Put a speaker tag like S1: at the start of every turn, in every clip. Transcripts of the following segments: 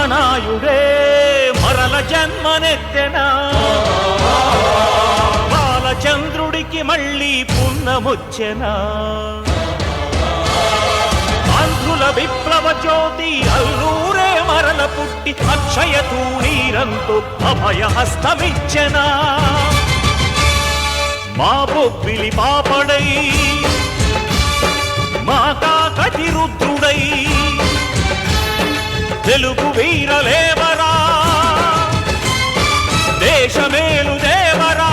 S1: మహనాయుడే మరల జన్మనెత్తెనా బాలచంద్రుడికి మళ్ళీ పున్నమొచ్చెనా ఆంధ్రుల విప్లవ జ్యోతి అల్లూరే మరల పుట్టి అక్షయ తూణీరంతో అభయహస్తమిచ్చెనా మా బొబ్బిలి పాపడై మా కాకటి రుద్రుడై తెలుగు వీరలేవరా దేశమేలు దేవరా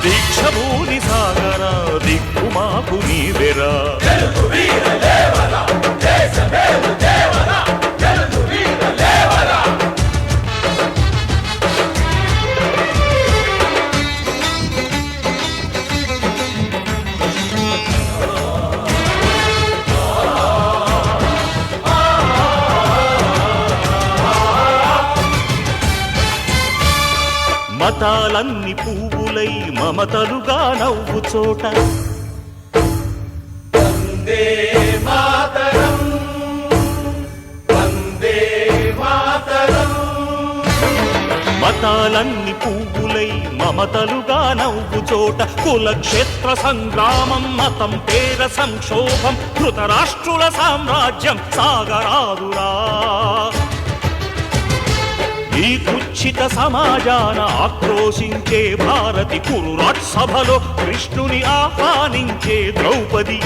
S1: దీక్షభూని సాగరా దిక్కు మాకు నీవెరా తెలుగు వీరలేవరా దేశమేలు దేవరా తెలుగు వీరలేవరా మతాలన్ని పువ్వులై మమతలుగా నవ్వు చోట వందే మాతరం వందే మాతరం మతాలన్ని పువ్వులై మమతలుగా నవ్వు చోట కులక్షేత్ర సంగ్రామం మతం పేర సంక్షోభం ధృతరాష్ట్రుల సామ్రాజ్యం సాగరాదురా ఈ కుచ్చిత సమాజాన ఆక్రోశించే భారతి కురురాట్ సభలో కృష్ణుని ఆహ్వానించే ద్రౌపది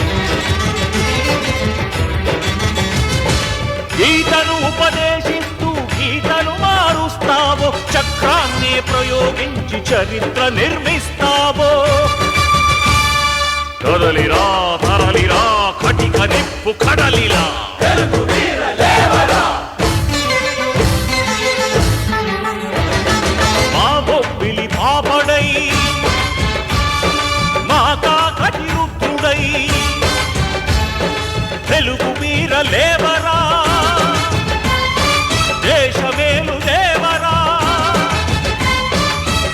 S1: గీతను ఉపదేశిస్తూ గీతను మారుస్తావో చక్రాన్నే ప్రయోగించి చరిత్ర నిర్మిస్తావో కదలిరా తరలిరా కటిక నిప్పు కడలిలా తెలుగు వీరలేవరా పాపడై మా కాకటి రుద్రుడై తెలుగు వీరలేవరా దేశమేలు దేవరా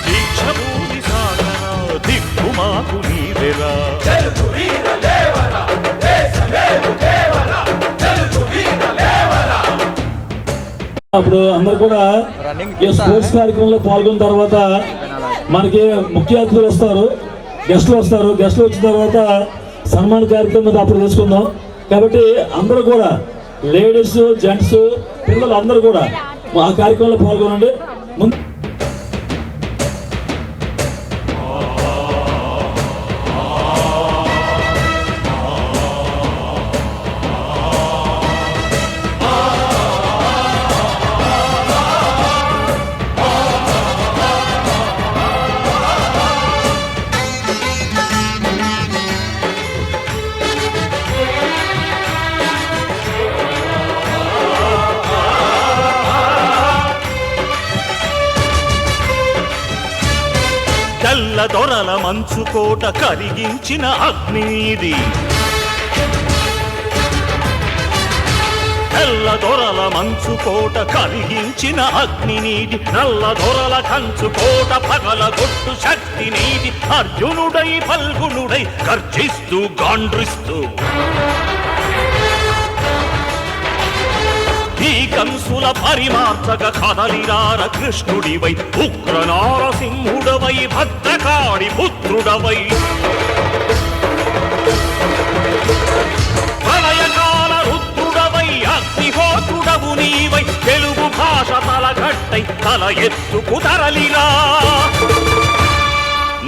S1: దీక్షభూమి సాగరా దిక్కు మాకు నీవెరా తెలుగు వీరలేవరా దేశమేలు దేవరా తెలుగు వీరలేవరా.
S2: అప్పుడు అందరు కూడా ఈ స్పోర్ట్స్ కార్యక్రమంలో పాల్గొన్న తర్వాత మనకి ముఖ్య అతిథులు వస్తారు, గెస్టులు వస్తారు. గెస్టులు వచ్చిన తర్వాత సన్మాన కార్యక్రమం అప్పుడు చేసుకుందాం. కాబట్టి అందరూ కూడా లేడీస్ జెంట్స్ పిల్లలు అందరూ కూడా ఆ కార్యక్రమంలో పాల్గొనండి.
S1: తెల్ల దొరల మంచుకోట కరిగించిన అగ్నిది తెల్ల దొరల మంచుకోట కరిగించిన అగ్ని నీది నల్ల దొరల కంచుకోట పగలగొట్టు శక్తి నీది అర్జునుడై ఫల్గునుడై గర్జిస్తూ గాండ్రిస్తూ ఈ కంసుల పరిమార్చక కదలిరార కృష్ణుడివై ఉగ్ర నారసింహుడవై భద్రకాళి పుత్రుడవై ప్రళయకాల రుద్రుడవై అగ్నిహోత్రుడవు నీవై తెలుగు భాష తలగట్టై తల ఎత్తుకు తరలిరా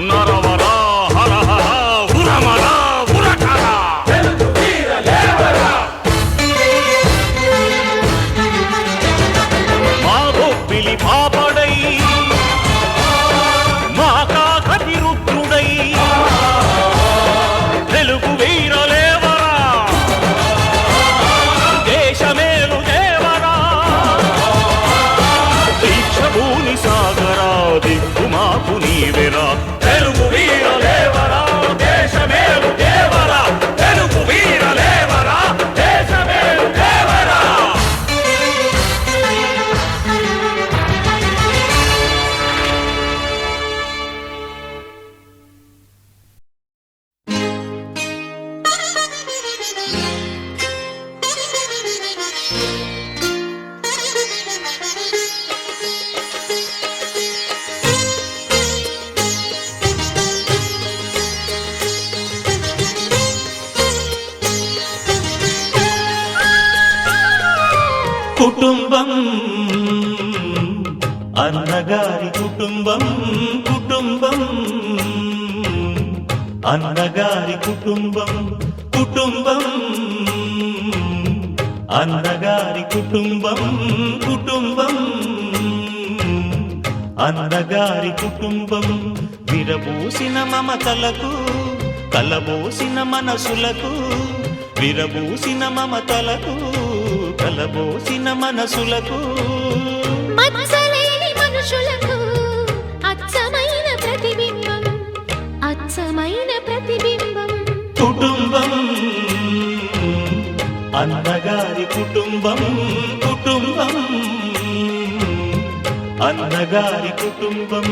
S1: నరవరా హరహర ఉరమరా ఉరకరా తెలుగు వీరలేవరా పాపడై మా కాకటి రుద్రుడై తెలుగు వీరలేవరా దేశమేలు దేవరా దీక్షభూని సాగరా దిక్కు మాకు నీ కుటుంబం అన్నగారి కుటుంబం కుటుంబం అన్నగారి కుటుంబం కుటుంబం అన్నగారి కుటుంబం కుటుంబం అన్నగారి కుటుంబం విరబూసిన మమతలకు కలబోసిన మనసులకు విరబూసిన మమతలకు కలబోసిన మనసులకు
S3: మచ్చలేని మనుషులకు అచ్చమైన ప్రతిబింబం అచ్చమైన ప్రతిబింబం
S1: కుటుంబం అన్నగారి కుటుంబం కుటుంబం అన్నగారి కుటుంబం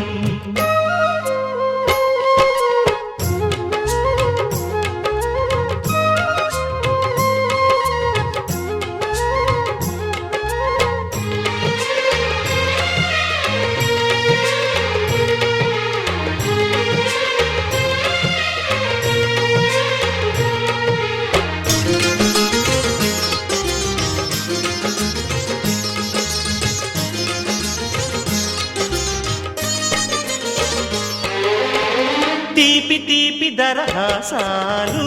S1: తీపి తీపి దరహాసాలు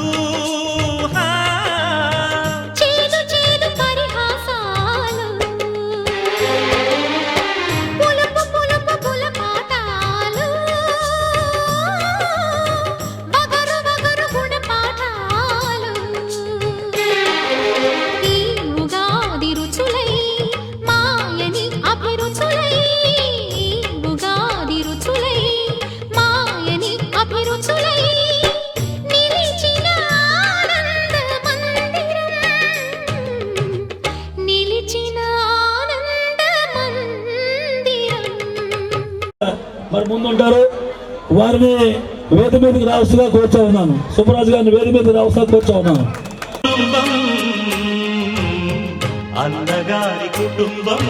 S3: చేదు చేదు పరిహాసాలు పులుపు పులుపు పులపాటాలు వగరు వగరు గుణపాఠాలు ఈ ఉగాది రుచులై మాయని అభిరుచులై ఉగాది రుచులై మాయని అభిరుచులై నిలిచిన ఆనంద మందిరం నిలిచిన ఆనంద మందిరం
S2: మరి ముందు ఉంటారు. వారిని వేద మీదకి రావచ్చుగా కూర్చో ఉన్నాను. సుబ్బరాజు గారిని వేద మీదకి రావచ్చుగా కూర్చో ఉన్నాను.
S1: కుటుంబం అన్నగారి కుటుంబం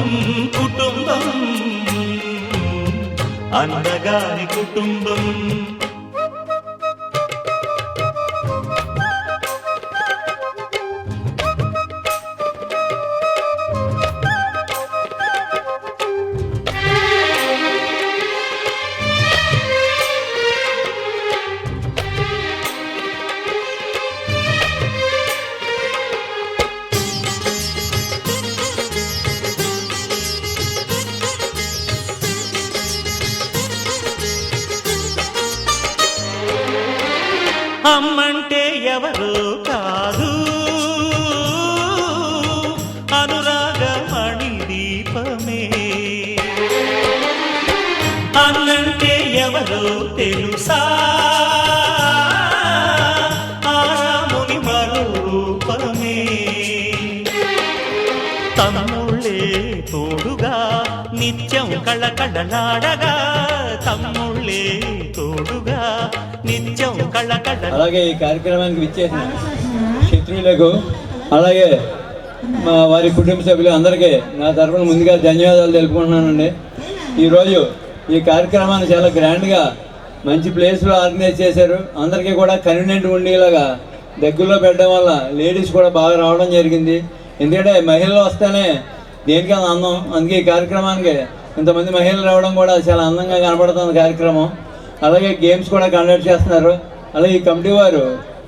S1: కుటుంబం అన్నగారి కుటుంబం అమ్మంటే ఎవరో కాదు అనురాగమణి దీపమే అన్నంటే ఎవరో తెలుసా ఆరాముని మరో రూపమే తమ్ముళ్ళే తోడుగా నిత్యం కళకళలాడగా తమ్ముళ్ళే తోడుగా నిత్యం కళకళ.
S4: అలాగే ఈ కార్యక్రమానికి విచ్చేసిన శత్రువులకు అలాగే మా వారి కుటుంబ సభ్యులు అందరికీ నా తరఫున ముందుగా ధన్యవాదాలు తెలుపుకుంటున్నానండి. ఈరోజు ఈ కార్యక్రమాన్ని చాలా గ్రాండ్గా మంచి ప్లేస్లో ఆర్గనైజ్ చేశారు. అందరికీ కూడా కన్వీనియంట్ ఉండేలాగా దగ్గరలో పెట్టడం వల్ల లేడీస్ కూడా బాగా రావడం జరిగింది. ఎందుకంటే మహిళలు వస్తేనే దేనికైనా అందం. అందుకే ఈ కార్యక్రమానికి ఇంతమంది మహిళలు రావడం కూడా చాలా అందంగా కనపడుతుంది కార్యక్రమం. అలాగే గేమ్స్ కూడా కండక్ట్ చేస్తున్నారు. అలాగే ఈ కమిటీ వారు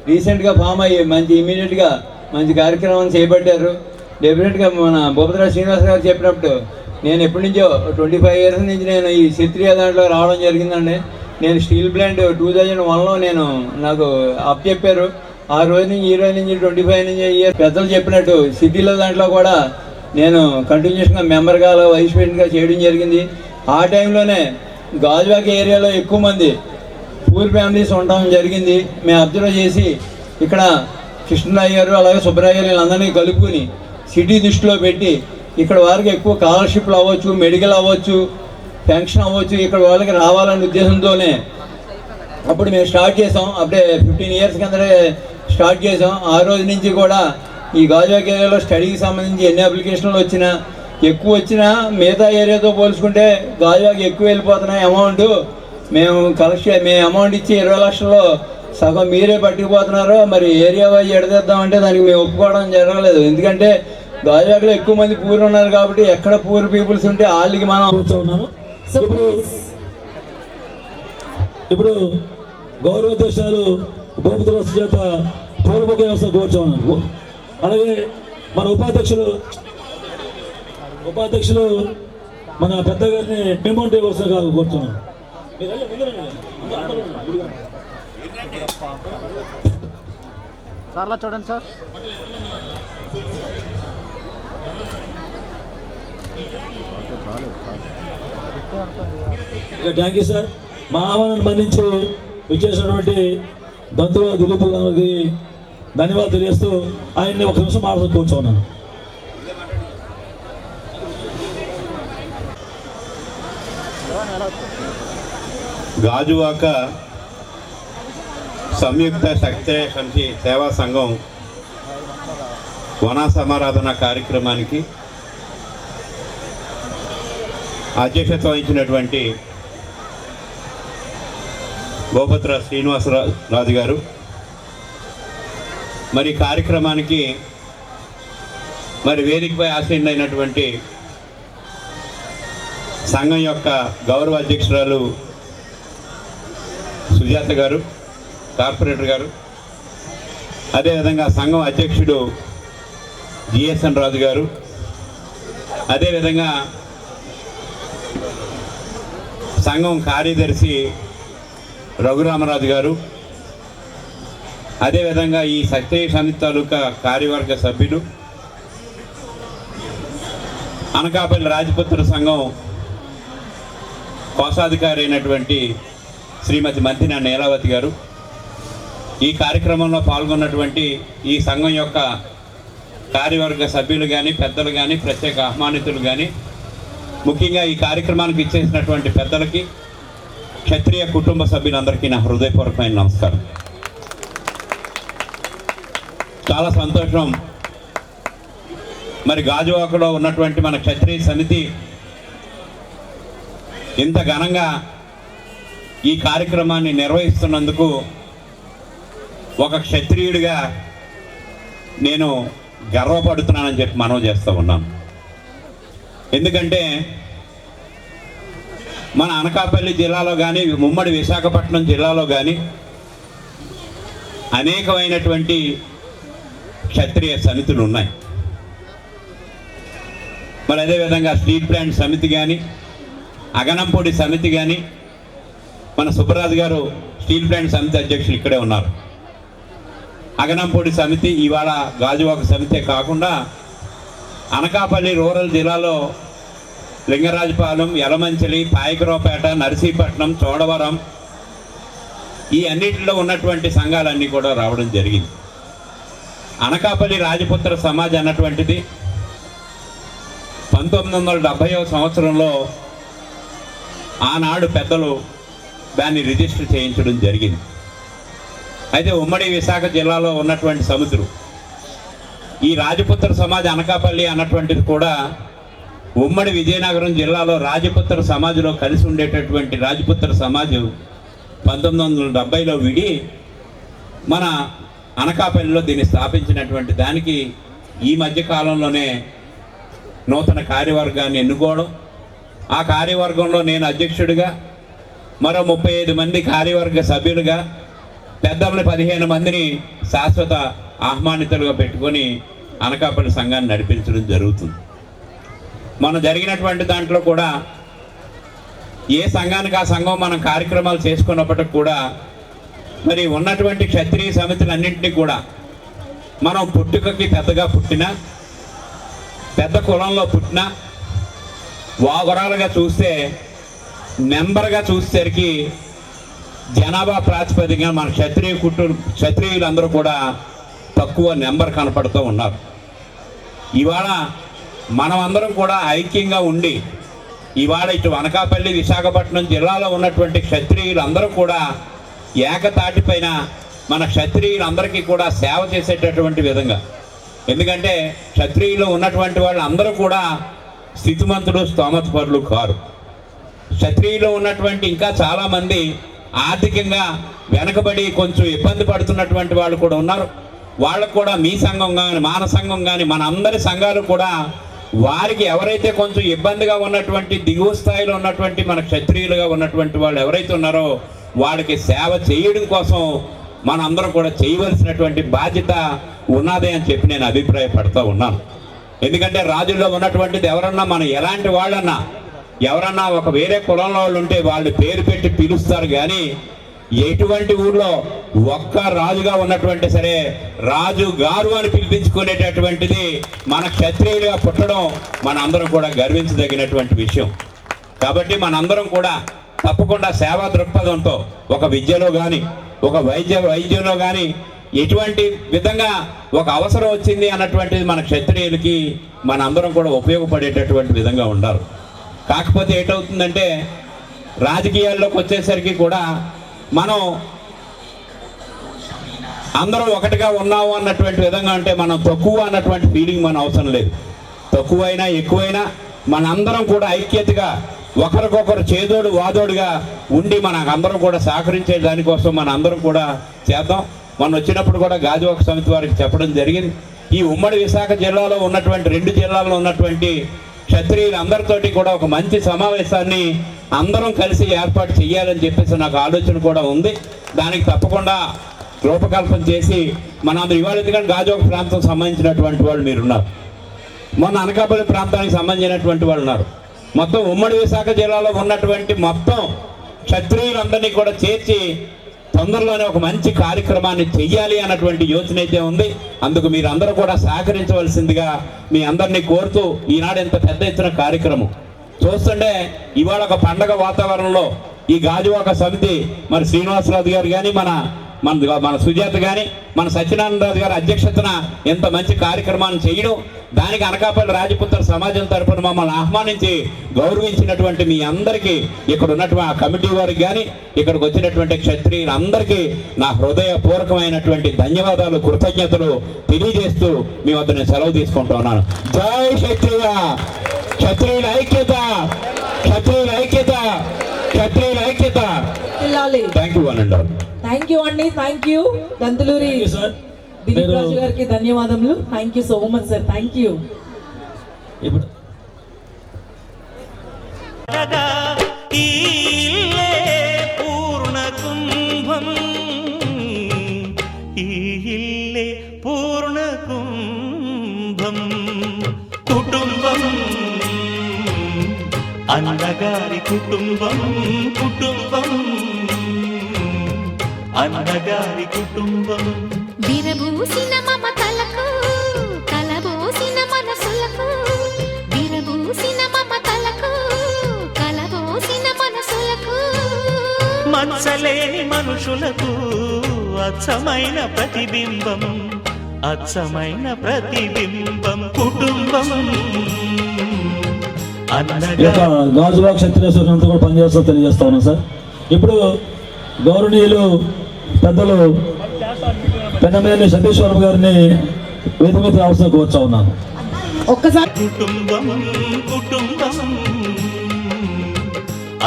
S4: రీసెంట్గా ఫామ్ అయ్యి మంచి ఇమీడియట్గా మంచి కార్యక్రమం చేపట్టారు. డెఫినెట్గా మన భూపతిరాజు శ్రీనివాస్ గారు చెప్పినప్పుడు నేను ఎప్పటి నుంచో 25 ఇయర్స్ నుంచి నేను ఈ క్షత్రియ దాంట్లో రావడం జరిగిందండి. నేను స్టీల్ ప్లాంట్ 2001లో నాకు అప్ చెప్పారు. ఆ రోజు నుంచి ఈ రోజు నుంచి 25 నుంచి ఇయర్ పెద్దలు చెప్పినట్టు సిటీలో దాంట్లో కూడా నేను కంటిన్యూషన్గా మెంబర్గా వైస్ ప్రెసిడెంట్గా చేయడం జరిగింది. ఆ టైంలోనే గాజువాక ఏరియాలో ఎక్కువ మంది పూర్ ఫ్యామిలీస్ ఉండడం జరిగింది. మేము అబ్జర్వ్ చేసి ఇక్కడ కృష్ణరావు గారు అలాగే సుబ్బరాయ గారు వీళ్ళందరినీ కలుపుకుని సిటీ దృష్టిలో పెట్టి ఇక్కడ వారికి ఎక్కువ స్కాలర్షిప్లు అవ్వచ్చు, మెడికల్ అవ్వచ్చు, పెన్షన్ అవ్వచ్చు, ఇక్కడ వాళ్ళకి రావాలనే ఉద్దేశంతోనే అప్పుడు మేము స్టార్ట్ చేసాం. అప్పుడే 15 ఇయర్స్ కిందనే స్టార్ట్ చేసాం. ఆ రోజు నుంచి కూడా ఈ గాజువాక ఏరియాలో స్టడీకి సంబంధించి ఎన్ని అప్లికేషన్లు వచ్చినా ఎక్కువ వచ్చినా మిగతా ఏరియాతో పోల్చుకుంటే గాజువాక ఎక్కువ వెళ్ళిపోతున్నాయి అమౌంట్. మేము అమౌంట్ ఇచ్చి 20 లక్షల్లో సగం మీరే పట్టుకుపోతున్నారు. మరి ఏరియా వైజ్ ఎడదేద్దామంటే దానికి మేము ఒప్పుకోవడం జరగలేదు. ఎందుకంటే గాజువాకలో ఎక్కువ మంది పూర్ ఉన్నారు కాబట్టి ఎక్కడ పూర్ పీపుల్స్ ఉంటే వాళ్ళకి మనం
S2: కూర్చో ఉన్నాను. ఇప్పుడు గౌరవాధ్యక్షులు గోపతిరాజు చేత పూర్వక వ్యవస్థ కూర్చోన్నాను. అలాగే మన ఉపాధ్యక్షులు మన పెద్ద గారిని మెమోంట్ ఇవ్వాల్సిన కూర్చున్నాను.
S5: సార్లా చూడండి సార్.
S2: Thank you sir. మా ఆహ్వానాన్ని మన్నించి విచ్చేసినటువంటి బంధువుల దిలీప్ గారికి ధన్యవాదాలు తెలియజేస్తూ ఆయన్ని ఒక నిమిషం మాట్లాడుతూ కూర్చోన్నాను.
S6: గాజువాక సంయుక్త శక్తి సమితి సేవా సంఘం వన సమారాధన కార్యక్రమానికి అధ్యక్షత వహించినటువంటి గోపత్ర శ్రీనివాసరాజు గారు, మరి కార్యక్రమానికి మరి వేదికపై ఆసీనులైనటువంటి సంఘం యొక్క గౌరవ అధ్యక్షురాలు సుజాత గారు, కార్పొరేటర్ గారు, అదేవిధంగా సంఘం అధ్యక్షుడు జిఎస్ఎన్ రాజు గారు, అదేవిధంగా సంఘం కార్యదర్శి రఘురామరాజు గారు, అదేవిధంగా ఈ శక్తి సమితి తాలూకా కార్యవర్గ సభ్యులు, అనకాపల్లి రాజపుత్ర సంఘం కోశాధికారి అయినటువంటి శ్రీమతి మంతిన నీలావతి గారు, ఈ కార్యక్రమంలో పాల్గొన్నటువంటి ఈ సంఘం యొక్క కార్యవర్గ సభ్యులు కానీ, పెద్దలు కానీ, ప్రత్యేక ఆహ్వానితులు కానీ, ముఖ్యంగా ఈ కార్యక్రమానికి ఇచ్చేసినటువంటి పెద్దలకి, క్షత్రియ కుటుంబ సభ్యులందరికీ నా హృదయపూర్వకమైన నమస్కారం. చాలా సంతోషం. మరి గాజువాకలో ఉన్నటువంటి మన క్షత్రియ సమితి ఇంత ఘనంగా ఈ కార్యక్రమాన్ని నిర్వహిస్తున్నందుకు ఒక క్షత్రియుడిగా నేను గర్వపడుతున్నానని చెప్పి మనవి చేస్తూ ఉన్నాను. ఎందుకంటే మన అనకాపల్లి జిల్లాలో కానీ, ఉమ్మడి విశాఖపట్నం జిల్లాలో కానీ అనేకమైనటువంటి క్షత్రియ సమితులు ఉన్నాయి. మరి అదేవిధంగా స్టీల్ ప్లాంట్ సమితి కానీ, అగనంపూడి సమితి కానీ, మన సుబ్బరాజు గారు స్టీల్ ప్లాంట్ సమితి అధ్యక్షులు ఇక్కడే ఉన్నారు. అగనంపూడి సమితి ఇవాళ గాజువాక సమితే కాకుండా అనకాపల్లి రూరల్ జిల్లాలో లింగరాజపాలెం, యలమంచిలి, పాయకరావుపేట, నర్సీపట్నం, చోడవరం ఈ అన్నిటిలో ఉన్నటువంటి సంఘాలన్నీ కూడా రావడం జరిగింది. అనకాపల్లి రాజపుత్ర సమాజ్ అన్నటువంటిది 1970వ సంవత్సరంలో ఆనాడు పెద్దలు దాన్ని రిజిస్టర్ చేయించడం జరిగింది. అయితే ఉమ్మడి విశాఖ జిల్లాలో ఉన్నటువంటి సముద్రం ఈ రాజపుత్ర సమాజ్ అనకాపల్లి అన్నటువంటిది కూడా ఉమ్మడి విజయనగరం జిల్లాలో రాజపుత్ర సమాజ్లో కలిసి ఉండేటటువంటి రాజపుత్ర సమాజ్ 1970లో విడి మన అనకాపల్లిలో దీన్ని స్థాపించినటువంటి దానికి ఈ మధ్య కాలంలోనే నూతన కార్యవర్గాన్ని ఎన్నుకోవడం, ఆ కార్యవర్గంలో నేను అధ్యక్షుడిగా, మరో 35 మంది కార్యవర్గ సభ్యులుగా, పెద్దల్ని 15 మందిని శాశ్వత ఆహ్వానితులుగా పెట్టుకొని అనకాపల్లి సంఘాన్ని నడిపించడం జరుగుతుంది. మనం జరిగినటువంటి దాంట్లో కూడా ఏ సంఘానికి ఆ సంఘం మనం కార్యక్రమాలు చేసుకున్నప్పటికి కూడా మరి ఉన్నటువంటి క్షత్రియ సమితులన్నింటినీ కూడా మనం పుట్టుకకి పెద్దగా పుట్టినా, పెద్ద కులంలో పుట్టినా, ఓవరాల్గా చూస్తే నెంబర్గా చూసేసరికి జనాభా ప్రాతిపదికగా మన క్షత్రియులందరూ కూడా తక్కువ నెంబర్ కనపడుతూ ఉన్నారు. ఇవాళ మనం అందరం కూడా ఐక్యంగా ఉండి ఇవాళ ఇటు అనకాపల్లి, విశాఖపట్నం జిల్లాలో ఉన్నటువంటి క్షత్రియులందరూ కూడా ఏకతాటిపైన మన క్షత్రియులందరికీ కూడా సేవ చేసేటటువంటి విధంగా, ఎందుకంటే క్షత్రియులు ఉన్నటువంటి వాళ్ళు అందరూ కూడా స్థితిమంతులు, స్తోమతపరులు కారు. క్షత్రియులు ఉన్నటువంటి ఇంకా చాలామంది ఆర్థికంగా వెనకబడి కొంచెం ఇబ్బంది పడుతున్నటువంటి వాళ్ళు కూడా ఉన్నారు. వాళ్ళకు కూడా మీ సంఘం కానీ మాన సంఘం కానీ మన అందరి సంఘాలు కూడా వారికి ఎవరైతే కొంచెం ఇబ్బందిగా ఉన్నటువంటి దిగువ స్థాయిలో ఉన్నటువంటి మన క్షత్రియులుగా ఉన్నటువంటి వాళ్ళు ఎవరైతే ఉన్నారో వాళ్ళకి సేవ చేయడం కోసం మన అందరం కూడా చేయవలసినటువంటి బాధ్యత ఉన్నదే అని చెప్పి నేను అభిప్రాయపడుతూ ఉన్నాను. ఎందుకంటే రాజుల్లో ఉన్నటువంటిది ఎవరన్నా మనం ఎలాంటి వాళ్ళన్నా ఎవరన్నా ఒక వేరే కులంలో వాళ్ళు ఉంటే వాళ్ళు పేరు పెట్టి పిలుస్తారు, కానీ ఎటువంటి ఊర్లో ఒక్క రాజుగా ఉన్నటువంటి సరే రాజు గారు అని పిలిపించుకునేటటువంటిది మన క్షత్రియులుగా పుట్టడం మన అందరం కూడా గర్వించదగినటువంటి విషయం. కాబట్టి మనందరం కూడా తప్పకుండా సేవా దృక్పథంతో ఒక విద్యలో కానీ ఒక వైద్యంలో కానీ ఎటువంటి విధంగా ఒక అవసరం వచ్చింది అన్నటువంటిది మన క్షత్రియులకి మన అందరం కూడా ఉపయోగపడేటటువంటి విధంగా ఉండాలి. కాకపోతే ఏటవుతుందంటే రాజకీయాల్లోకి వచ్చేసరికి కూడా మనం అందరం ఒకటిగా ఉన్నాము అన్నటువంటి విధంగా అంటే మనం తక్కువ అన్నటువంటి ఫీలింగ్ మన అవసరం లేదు. తక్కువైనా ఎక్కువైనా మనందరం కూడా ఐక్యతగా ఒకరికొకరు చేదోడు వాదోడుగా ఉండి మన అందరం కూడా సహకరించే దానికోసం మన అందరం కూడా చేద్దాం. మనం వచ్చినప్పుడు కూడా గాజువాక సమితి వారికి చెప్పడం జరిగింది. ఈ ఉమ్మడి విశాఖ జిల్లాలో ఉన్నటువంటి 2 జిల్లాల్లో ఉన్నటువంటి క్షత్రియులందరితోటి కూడా ఒక మంచి సమావేశాన్ని అందరం కలిసి ఏర్పాటు చేయాలని చెప్పేసి నాకు ఆలోచన కూడా ఉంది. దానికి తప్పకుండా రూపకల్పన చేసి మనందరూ ఇవాళ ఎందుకంటే గాజువాక ప్రాంతం సంబంధించినటువంటి వాళ్ళు మీరున్నారు, మొన్న అనకాపల్లి ప్రాంతానికి సంబంధించినటువంటి వాళ్ళు ఉన్నారు. మొత్తం ఉమ్మడి విశాఖ జిల్లాలో ఉన్నటువంటి మొత్తం క్షత్రియులందరినీ కూడా చేర్చి తొందరలోనే ఒక మంచి కార్యక్రమాన్ని చెయ్యాలి అన్నటువంటి యోచన అయితే ఉంది. అందుకు మీరందరూ కూడా సహకరించవలసిందిగా మీ అందరినీ కోరుతూ ఈనాడు ఇంత పెద్ద ఎత్తున కార్యక్రమం చూస్తుంటే ఇవాళ ఒక పండగ వాతావరణంలో ఈ గాజువాక సమితి మరి శ్రీనివాసరాజు గారు కానీ మన సుజాత కానీ మన సత్యనారాయణరాజు గారి అధ్యక్షతన ఎంత మంచి కార్యక్రమాన్ని చేయడం, దానికి అనకాపల్లి రాజపుత్ర సమాజం తరపున మమ్మల్ని ఆహ్వానించి గౌరవించినటువంటి మీ అందరికీ ఇక్కడ ఉన్నటువంటి ఆ కమిటీ వారికి కానీ ఇక్కడికి వచ్చినటువంటి క్షత్రియులందరికీ నా హృదయపూర్వకమైనటువంటి ధన్యవాదాలు, కృతజ్ఞతలు తెలియజేస్తూ మీ వద్ద నేను సెలవు తీసుకుంటున్నాను. జై క్షత్రియ, క్షత్రియుల ఐక్యత, క్షత్రియుల ఐక్యత, క్షత్రియుల ఐక్యత. Thank you one and all.
S5: Thank you అండి, థ్యాంక్ యూ దంతులూరి దిలీప్ రాజు గారికి ధన్యవాదములు. Thank you so much sir, thank you.
S2: ఇప్పుడు
S1: ఈ ఇల్లే పూర్ణ కుంభం, ఈ ఇల్లే పూర్ణ కుంభం, కుటుంబం అన్నగారి కుటుంబం, కుటుంబం అన్నగారి కుటుంబం.
S3: విరబూసిన మమతలకు కలబోసిన మనసులకు, విరబూసిన మమతలకు కలబోసిన మనసులకు,
S1: మచ్చలేని మనుషులకు అచ్చమైన ప్రతిబింబం, అచ్చమైన ప్రతిబింబం కుటుంబం
S2: యొక్క గాజువాక క్షత్రియేశ్వరంతో కూడా పనిచేస్తూ తెలియజేస్తా ఉన్నాం సార్. ఇప్పుడు గౌరవనీయులు పెద్దలు పెన్నమేలి సతీష్ వర్మ గారిని వేదిక మీద రావాల్సిన కోరుతా ఉన్నాను.
S5: ఒక్కసారి
S1: కుటుంబం, కుటుంబం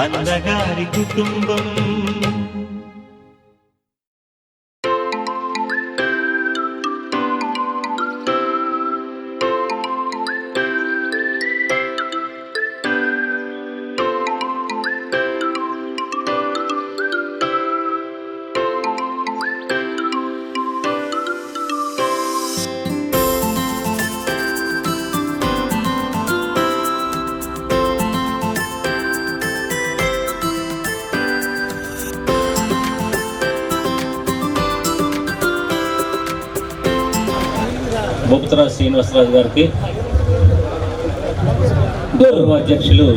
S1: అన్నగారి కుటుంబం.
S7: బొబ్బుతరా శ్రీనివాసరాజు గారికి, గౌరవ అధ్యక్షులు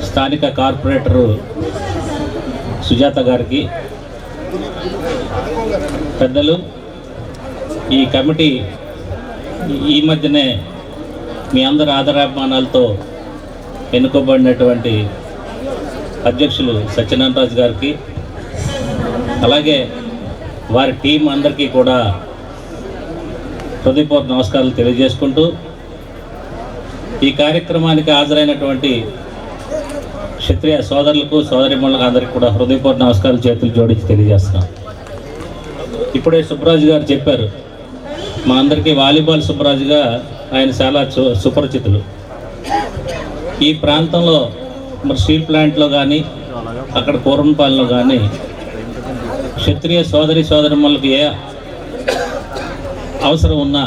S7: స్థానిక కార్పొరేటరు సుజాత గారికి, పెద్దలు ఈ కమిటీ ఈ మధ్యనే మీ అందరి ఆదరాభిమానాలతో ఎన్నుకోబడినటువంటి అధ్యక్షులు సత్యనారాయణరాజు గారికి, అలాగే వారి టీం అందరికీ కూడా హృదయపూర్వక నమస్కారాలు తెలియజేసుకుంటూ ఈ కార్యక్రమానికి హాజరైనటువంటి క్షత్రియ సోదరులకు సోదరిమణులకు అందరికీ కూడా హృదయపూర్వక నమస్కారాలు చేతులు జోడించి తెలియజేస్తున్నాం. ఇప్పుడే సుబ్బరాజు గారు చెప్పారు, మా అందరికీ వాలీబాల్ సుబ్బరాజుగా ఆయన చాలా సుపరిచితులు. ఈ ప్రాంతంలో మరి స్టీల్ ప్లాంట్లో కానీ అక్కడ కూరంపాలెంలో కానీ క్షత్రియ సోదరిమణులకు ఏ అవసరం ఉన్నా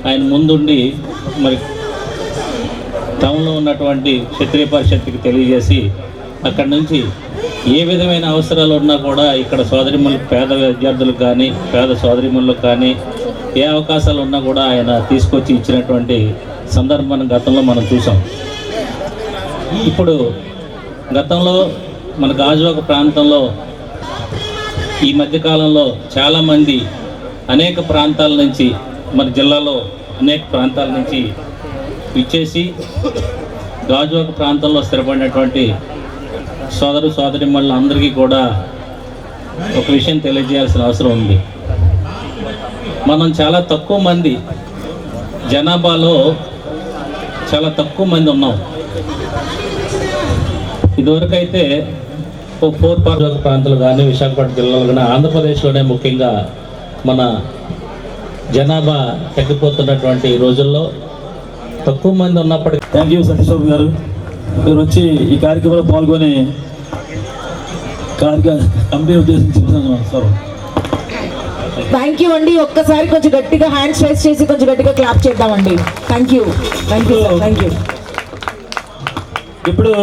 S7: ఆయన ముందుండి మరి టౌన్లో ఉన్నటువంటి క్షత్రియ పరిషత్కి తెలియజేసి అక్కడి నుంచి ఏ విధమైన అవసరాలు ఉన్నా కూడా ఇక్కడ సోదరిమణులకు, పేద విద్యార్థులకు కానీ పేద సోదరిమణులకు కానీ ఏ అవకాశాలు ఉన్నా కూడా ఆయన తీసుకొచ్చి ఇచ్చినటువంటి సందర్భం గతంలో మనం చూసాం. ఇప్పుడు గతంలో మన గాజువాక ప్రాంతంలో ఈ మధ్యకాలంలో చాలామంది అనేక ప్రాంతాల నుంచి మన జిల్లాలో అనేక ప్రాంతాల నుంచి విచ్చేసి గాజువాక ప్రాంతంలో స్థిరపడినటువంటి సోదరిమణులందరికీ కూడా ఒక విషయం తెలియజేయాల్సిన అవసరం ఉంది. మనం చాలా తక్కువ మంది, జనాభాలో చాలా తక్కువ మంది ఉన్నాం. ఇదివరకు అయితే ఒక 4 ప్రాంతాలు కానీ విశాఖపట్నం జిల్లాలో కానీ ఆంధ్రప్రదేశ్లోనే ముఖ్యంగా మన జనాభా తగ్గిపోతున్నటువంటి రోజుల్లో తక్కువ మంది ఉన్నప్పటికీ
S2: థ్యాంక్ యూ సతీష్ బాబు గారు, మీరు వచ్చి ఈ కార్యక్రమంలో పాల్గొని కమిటీ ఉద్దేశించి సార్.
S5: థ్యాంక్ యూ అండి. ఒక్కసారి కొంచెం గట్టిగా హ్యాండ్స్ రైస్ చేసి కొంచెం గట్టిగా క్లాప్ చేద్దామండి. Thank you thank you.
S2: ఇప్పుడు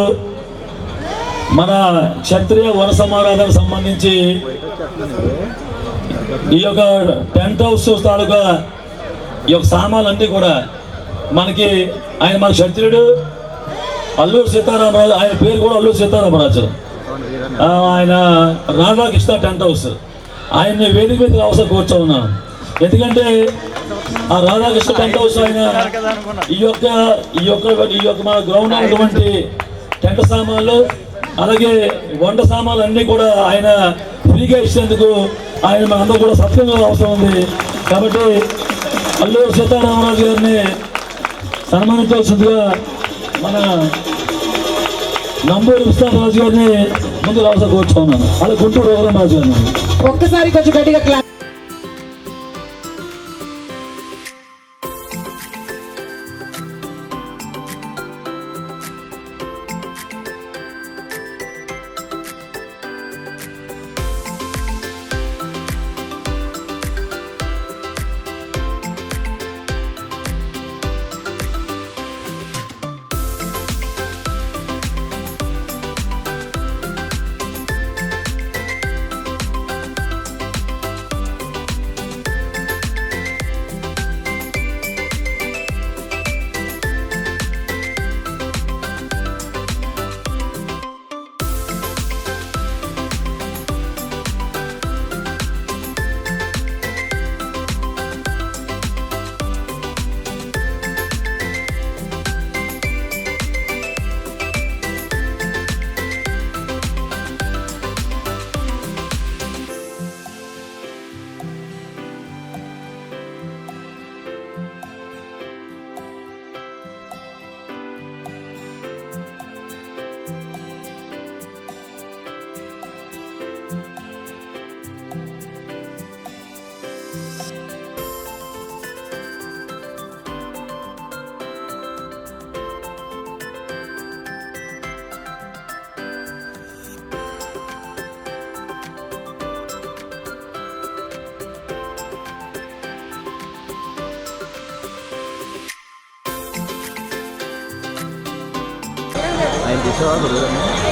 S2: మన క్షత్రియ వన సమారాధనకు సంబంధించి ఈ యొక్క టెంట్ హౌస్ తాలూకా ఈ యొక్క సామాన్లన్నీ కూడా మనకి మన క్షత్రియుడు అల్లూరు సీతారామరాజు, ఆయన పేరు కూడా అల్లూరు సీతారామరాజు, ఆయన రాధాకృష్ణ టెంట్ హౌస్, ఆయన్ని వేదిక మీద అవసరం కూర్చోన్నాను. ఎందుకంటే ఆ రాధాకృష్ణ టెంట్ హౌస్ ఆయన ఈ యొక్క మన గ్రౌండ్ ఉన్నటువంటి టెంట్ సామాన్లు అలాగే వంట సామాన్లు అన్నీ కూడా ఆయన ఫ్రీగా ఇచ్చేందుకు ఆయన మనందరూ కూడా సత్యంగా అవసరం ఉంది. కాబట్టి అల్లూరు సీతారామరాజు గారిని సన్మానించాల్సిందిగా మన నంబూరు విశ్వనాథరాజు గారిని ముందు అవసరం కూర్చున్నాను. అలాగే గుంటూరు రఘురామరాజు గారిని
S5: ఒక్కసారి కొంచెం గట్టిగా క్లాప్.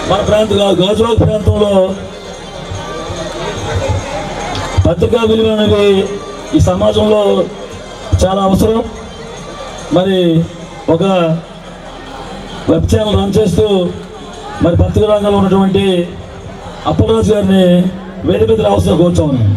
S2: మన గాజువాక ప్రాంతంలో పత్రికా విలువ అనేది ఈ సమాజంలో చాలా అవసరం. మరి ఒక వెబ్ ఛానల్ రన్ చేస్తూ మరి పత్రికా రంగంలో ఉన్నటువంటి అప్పలరాజు గారిని వేదిక మీద అవసరం కూర్చోన్నాను.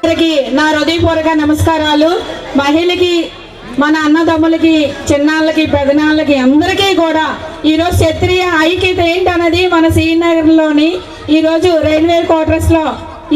S8: అందరికీ నా హృదయపూర్వక నమస్కారాలు. మహిళకి, మన అన్నదమ్ములకి, చిన్నాళ్ళకి, పెదనాళ్ళకి అందరికీ కూడా ఈరోజు క్షత్రియ ఐక్యత ఏంటన్నది మన శ్రీనగర్లోని ఈరోజు రైల్వే క్వార్టర్స్లో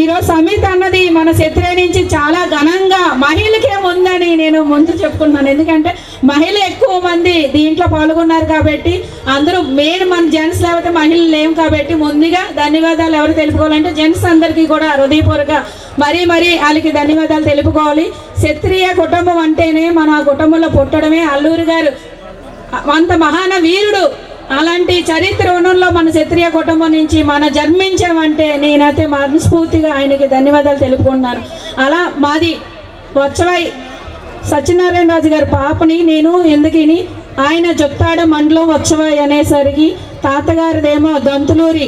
S8: ఈరోజు సమితి అన్నది మన క్షత్రియ నుంచి చాలా ఘనంగా మహిళకే ఉందని నేను ముందు చెప్పుకున్నాను. ఎందుకంటే మహిళ ఎక్కువ మంది దీంట్లో పాల్గొన్నారు కాబట్టి, అందరూ మెయిన్ మన జెంట్స్ లేకపోతే మహిళలు లేవు కాబట్టి ముందుగా ధన్యవాదాలు ఎవరు తెలుపుకోవాలంటే జెంట్స్ అందరికీ కూడా హృదయపూర్వక మరీ వాళ్ళకి ధన్యవాదాలు తెలుపుకోవాలి. క్షత్రియ కుటుంబం అంటేనే మనం ఆ కుటుంబంలో పుట్టడమే. అల్లూరి గారు అంత మహాన వీరుడు, అలాంటి చరిత్ర ఉన్నంలో మన క్షత్రియ కుటుంబం నుంచి మన జన్మించామంటే నేనైతే మనస్ఫూర్తిగా ఆయనకి ధన్యవాదాలు తెలుపుకుంటున్నాను. అలా మాది వచ్చవై సత్యనారాయణ రాజు గారి పాపని నేను ఎందుకని ఆయన జొత్తాడ మండలం వచ్చవై అనేసరికి తాతగారిదేమో దంతులూరి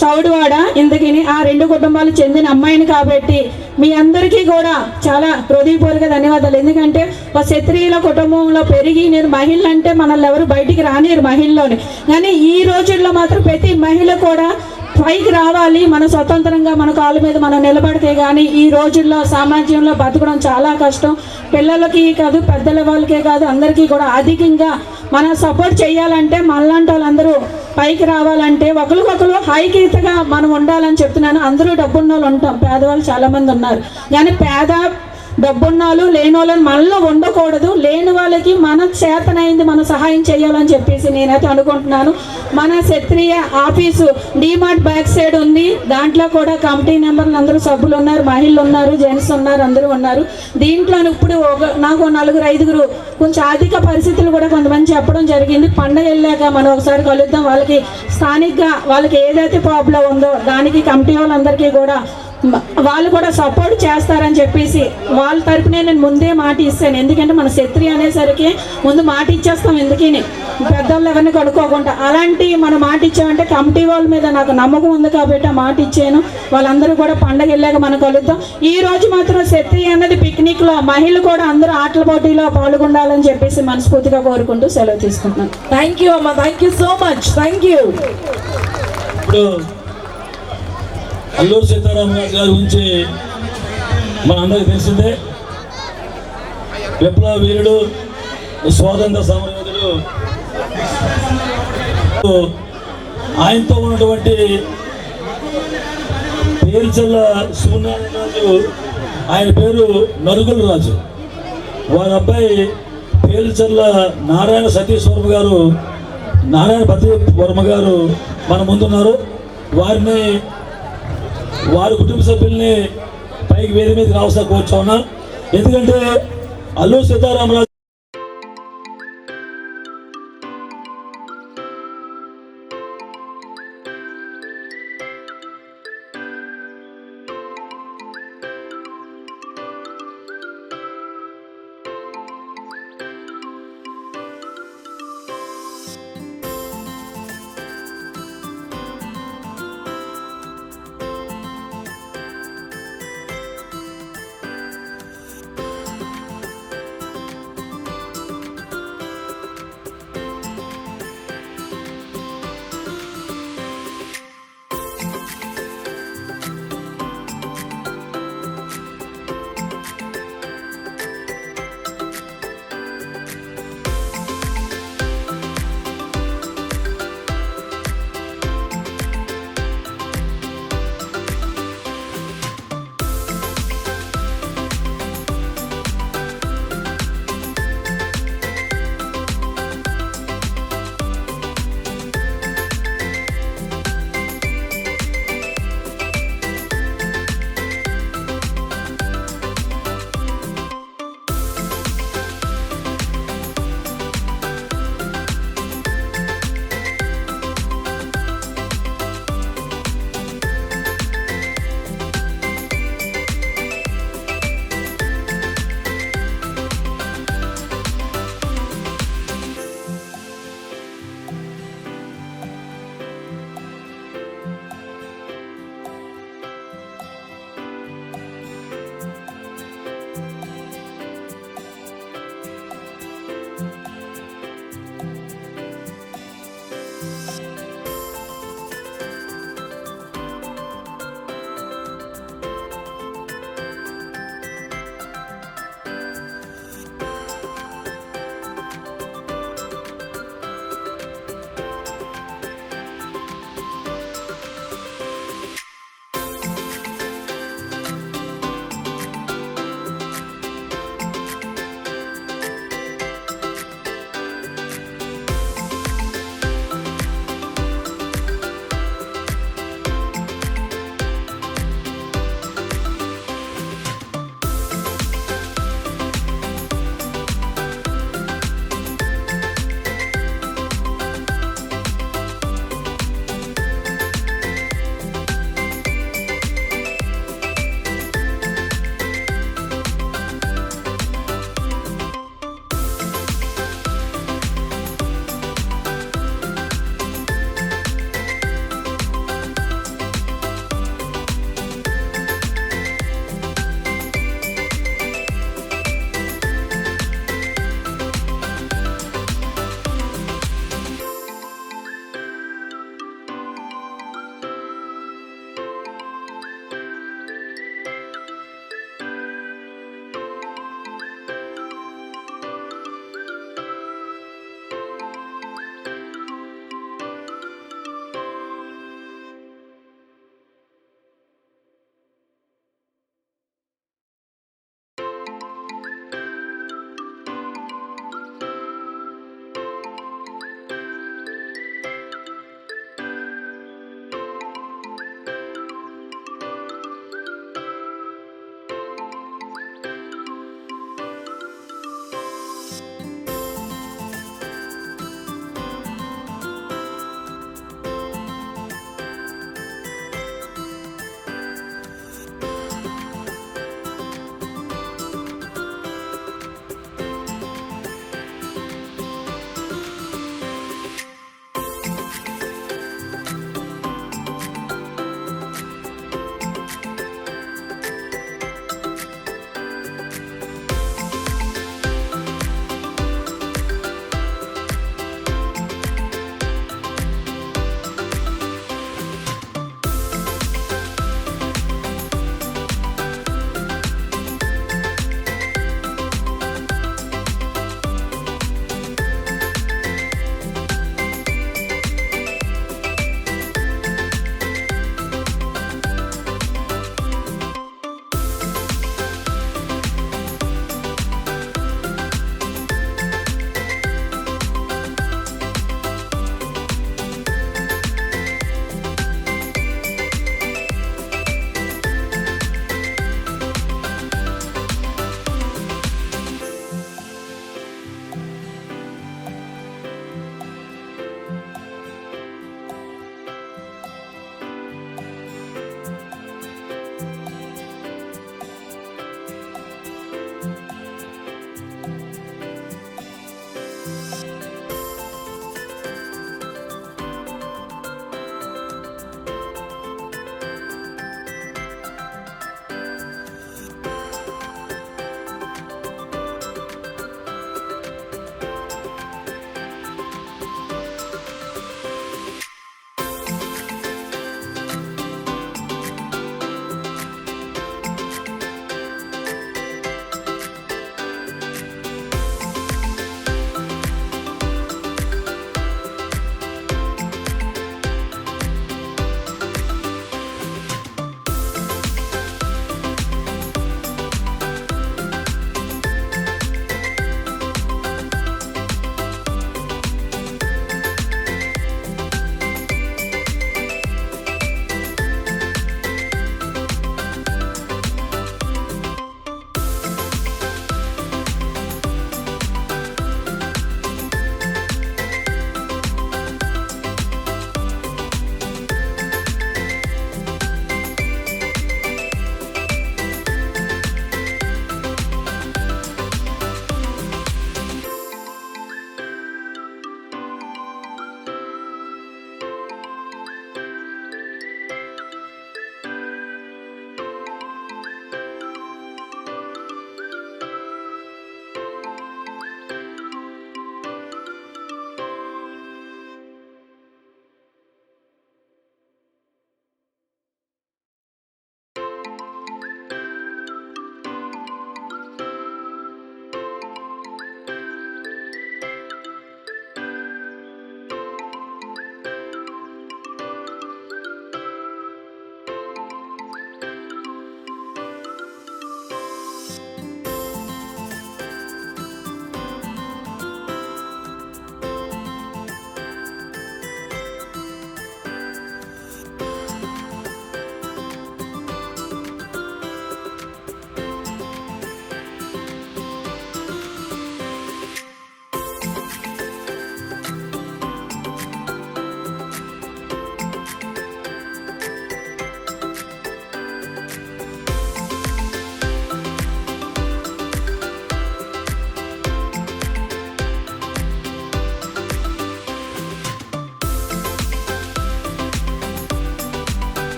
S8: సౌడువాడ, ఇందుకని ఆ రెండు కుటుంబాలు చెందిన అమ్మాయిని కాబట్టి మీ అందరికీ కూడా చాలా హృదయపూర్వక ధన్యవాదాలు. ఎందుకంటే ఒక క్షత్రియుల కుటుంబంలో పెరిగి నేను మహిళలు అంటే మనల్ని ఎవరు బయటికి రానిరు మహిళలోని, కానీ ఈ రోజుల్లో మాత్రం ప్రతి మహిళ కూడా పైకి రావాలి. మన స్వతంత్రంగా మన కాళ్ళ మీద మనం నిలబడితే కానీ ఈ రోజుల్లో సమాజంలో బతకడం చాలా కష్టం. పిల్లలకి కాదు, పెద్దల వాళ్ళకే కాదు, అందరికీ కూడా అధికంగా మనం సపోర్ట్ చేయాలంటే మనలాంటి వాళ్ళందరూ పైకి రావాలంటే ఒకరికొకరు ఐక్యతగా మనం ఉండాలని చెప్తున్నాను. అందరూ డబ్బున్న వాళ్ళు ఉంటాం, పేదవాళ్ళు చాలామంది ఉన్నారు, కానీ డబ్బున్నాళ్ళు లేని వాళ్ళని మనలో ఉండకూడదు. లేని వాళ్ళకి మన చేతనైంది మనం సహాయం చేయాలని చెప్పేసి నేనైతే అనుకుంటున్నాను. మన క్షత్రియ ఆఫీసు డిమార్ట్ బ్యాక్ సైడ్ ఉంది, దాంట్లో కూడా కమిటీ మెంబర్లు అందరూ సభ్యులు ఉన్నారు, మహిళలు ఉన్నారు, జెంట్స్ ఉన్నారు, అందరూ ఉన్నారు. దీంట్లో ఇప్పుడు నాకు 4-5 కొంచెం ఆర్థిక పరిస్థితులు కూడా కొంతమంది చెప్పడం జరిగింది. పండగ వెళ్ళాక మనం ఒకసారి కలుద్దాం, వాళ్ళకి స్థానికంగా వాళ్ళకి ఏదైతే ప్రాబ్లం ఉందో దానికి కమిటీ వాళ్ళందరికీ కూడా వాళ్ళు కూడా సపోర్ట్ చేస్తారని చెప్పేసి వాళ్ళ తరపునే నేను ముందే మాట ఇస్తాను. ఎందుకంటే మన క్షత్రియ అనేసరికి ముందు మాట ఇచ్చేస్తాం, ఎందుకని పెద్దవాళ్ళు ఎవరిని కనుక్కోకుండా. అలాంటి మనం మాట ఇచ్చామంటే కమిటీ వాళ్ళ మీద నాకు నమ్మకం ఉంది కాబట్టి ఆ మాట ఇచ్చాను. వాళ్ళందరూ కూడా పండగ వెళ్ళాక మనం కలుద్దాం. ఈ రోజు మాత్రం క్షత్రియ అన్నది పిక్నిక్లో మహిళలు కూడా అందరూ ఆటల పోటీలో పాల్గొనాలని చెప్పేసి మనస్ఫూర్తిగా కోరుకుంటూ సెలవు తీసుకుంటున్నాను.
S5: థ్యాంక్ యూ అమ్మ, thank you so much, thank you.
S2: ఇప్పుడు అల్లూరి సీతారామరాజు గారి గురించి మన అందరికీ తెలిసిందే. విప్లవ వీరుడు, స్వాతంత్ర సమరయోధుడు. ఆయనతో ఉన్నటువంటి పేర్చల్ల సూర్యనారాయణరాజు, ఆయన పేరు నరుగుల రాజు. వారి అబ్బాయి పేర్చల్ల నారాయణ సతీష్ వర్మ గారు, నారాయణ పతి వర్మ గారు మన ముందున్నారు. వారి కుటుంబ సభ్యుల్ని పైకి వేది మీద రావసా కూర్చోన్నా. ఎందుకంటే అల్లూరి సీతారామరాజు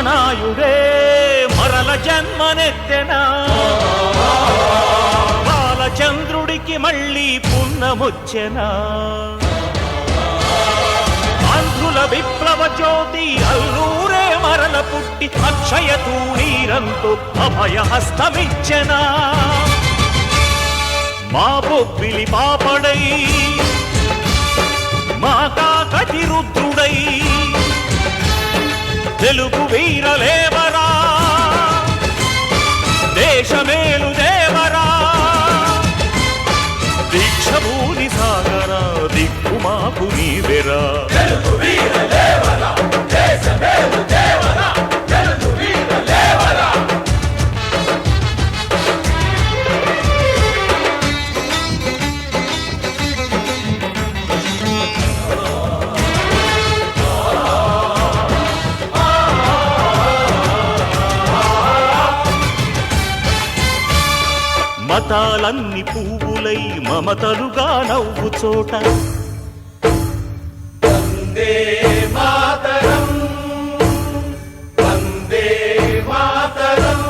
S1: మహానాయుడే మరల జన్మనెత్తెనా బాలచంద్రుడికి మళ్ళీ పున్నమొచ్చెనా ఆంధ్రుల విప్లవ జ్యోతి అల్లూరే మరల పుట్టి అక్షయ తూణీరంతో అభయహస్తమిచ్చెనా మా బొబ్బిలి పాపడై మా కాకటి రుద్రుడై తెలుగు వీరలేవరా దేశమేలు దేవరా దీక్షభూని సాగరా దిక్కుమాకు నీవెరా తెలుగు వీరలేవరా దేశమేలు దేవరా తెలుగు వీరలేవరా మతాలన్ని పువ్వులై మమతలుగా నవ్వు చోట వందే మాతరం వందే మాతరం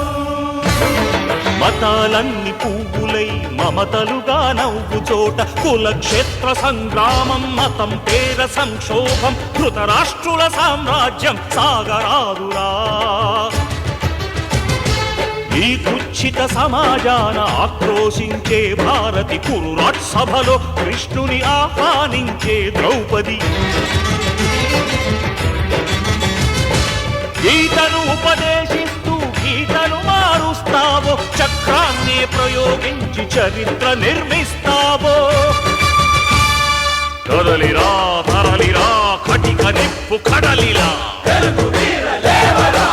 S1: మతాలన్ని పువ్వులై మమతలుగా నవ్వు చోట కులక్షేత్ర సంగ్రామం మతం పేర సంక్షోభం ధృతరాష్ట్రుల సామ్రాజ్యం సాగరాదురా ఈ కుచ్చిత సమాజాన ఆక్రోశించే భారతి కురురాట్ సభలో కృష్ణుని ఆహ్వానించే ద్రౌపది గీతను ఉపదేశిస్తూ గీతను మారుస్తావో చక్రాన్ని ప్రయోగించి చరిత్ర నిర్మిస్తావో కదలిరా తరలిరా కటిక నిప్పు కడలిలా తెలుగు వీరలేవరా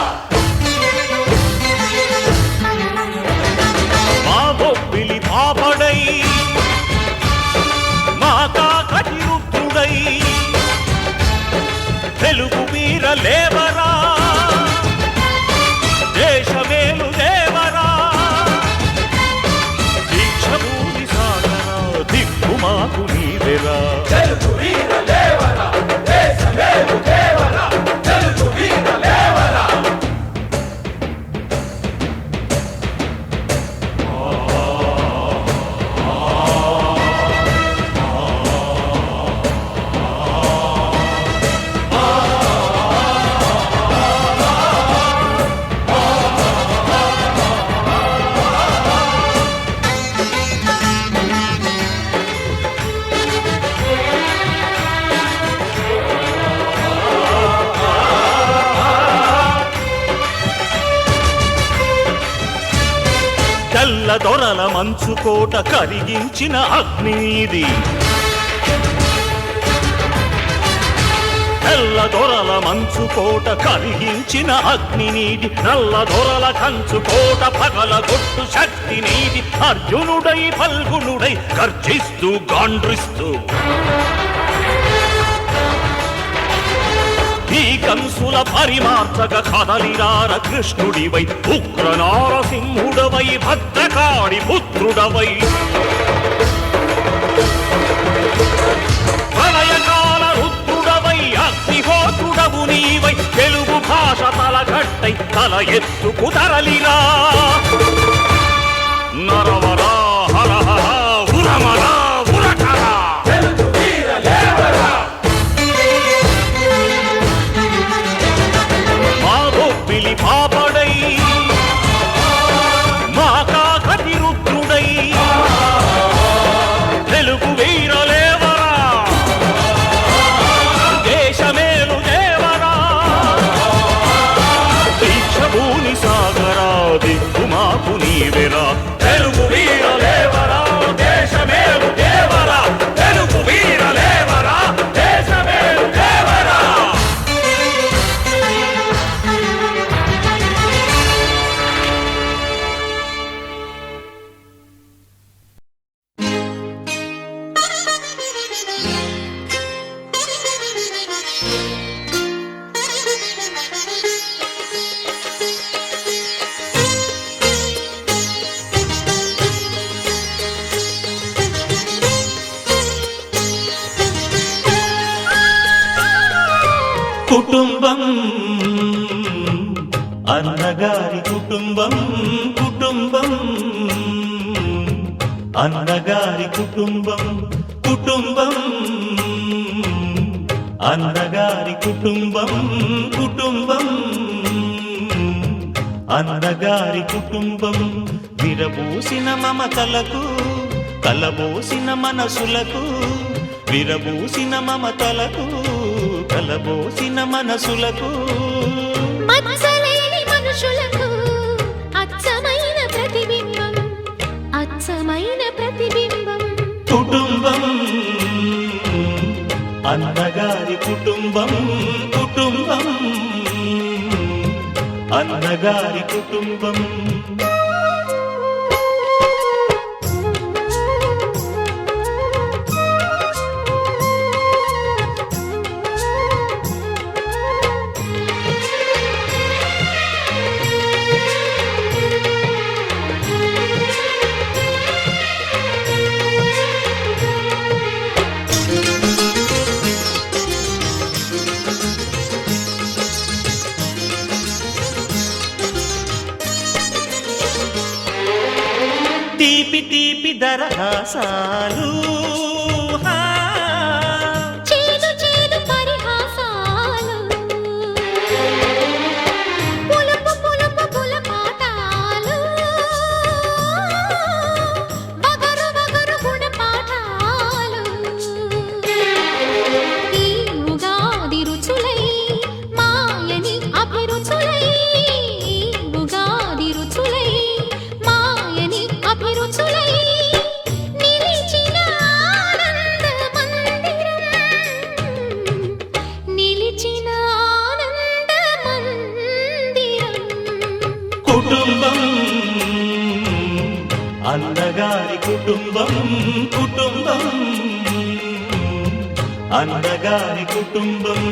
S1: పాపడై మా కాకటి రుద్రుడై తెలుగు వీరలేవరా దేశమేలు దేవరా దీక్షభూమి సాగరా దిక్కుమాకు నీవెరా తెలుగు వీరలేవరా దేశమేలు దేవరా తెలుగు వీరలేవరా తెల్ల దొరల మంచుకోట కరిగించిన అగ్నిది తెల్ల దొరల మంచుకోట కరిగించిన అగ్ని నీది నల్ల దొరల కంచుకోట పగలగొట్టు శక్తి నీది అర్జునుడై ఫల్గునుడై గర్జిస్తూ గాండ్రిస్తూ ఈ కంసుల పరిమార్చక కదలిరార కృష్ణుడివై ఉగ్ర నారసింహుడవై భద్రకాళి పుత్రుడవై ప్రళయకాల రుద్రుడవై అగ్నిహోత్రుడవు నీవై తెలుగు భాష తలగట్టై తల ఎత్తుకు తరలిరా నరవరా హరహర ఉరమరా ఉరకరా తెలుగు వీరలేవరా పాపడై మా కాకటి రుద్రుడై తెలుగు వీరలేవరా దేశమేలు దేవరా దీక్షభూని సాగరా దిక్కుమాకు నీవెరా తెలుగు వీరలేవరా దేశమేలు దేవరా తెలుగు వీరలేవరా దేశమేలు దేవరా కుటుంబం అన్నగారి కుటుంబం కుటుంబం అన్నగారి కుటుంబం కుటుంబం అన్నగారి కుటుంబం కుటుంబం అన్నగారి కుటుంబం విరబూసిన మమతలకు కలబోసిన మనసులకు విరబూసిన మమతలకు కలబోసిన మనసులకు
S3: మచ్చలేని మనుషులకు అచ్చమైన ప్రతిబింబం అచ్చమైన ప్రతిబింబం
S1: కుటుంబం అన్నగారి కుటుంబం కుటుంబం అన్నగారి కుటుంబం తీపి తీపి దరహాసాలు
S3: చేదు చేదు పరిహాసాలు పులుపు పులుపు పులపాటాలు వగరు వగరు గుణపాఠాలు ఈ ఉగాది రుచులై మాయని అభిరుచులై ఉగాది రుచులై మాయని అభిరుచులై నిలిచిన ఆనంద మందిరం నిలిచిన ఆనంద మందిరం
S1: కుటుంబం అన్నగారి కుటుంబం కుటుంబం అన్నగారి కుటుంబం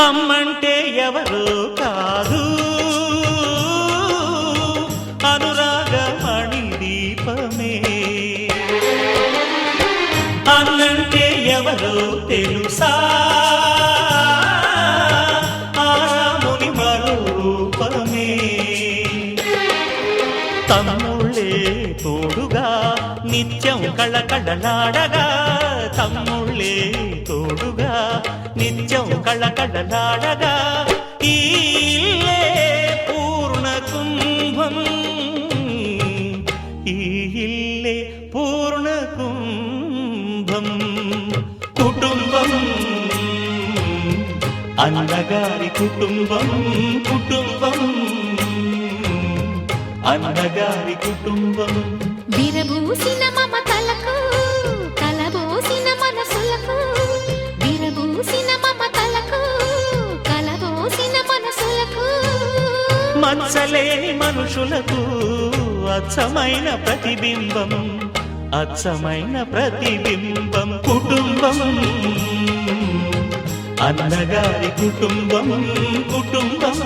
S1: అమ్మంటే ఎవరో కాదు అనురాగమణి దీపమే అన్నంటే ఎవరో తెలుసా ఆరాముని మరో రూపమే తమ్ముళ్ళే తోడుగా నిత్యం కళకళలాడగా తమ్ముళ్ళే తోడుగా నిత్యం కళకళలాడగా ఈ ఇల్లే పూర్ణ కుంభం ఈ ఇల్లే పూర్ణ కుంభం కుటుంబం అన్నగారి కుటుంబం కుటుంబం అన్నగారి కుటుంబం
S3: విరబూసిన మమతలకు కలబోసిన మనసులకు విరబూసిన మమతలకు కలబోసిన మనసులకు
S1: మచ్చలేని మనుషులకు అచ్చమైన ప్రతిబింబం అచ్చమైన ప్రతిబింబం కుటుంబం అన్నగారి కుటుంబం కుటుంబం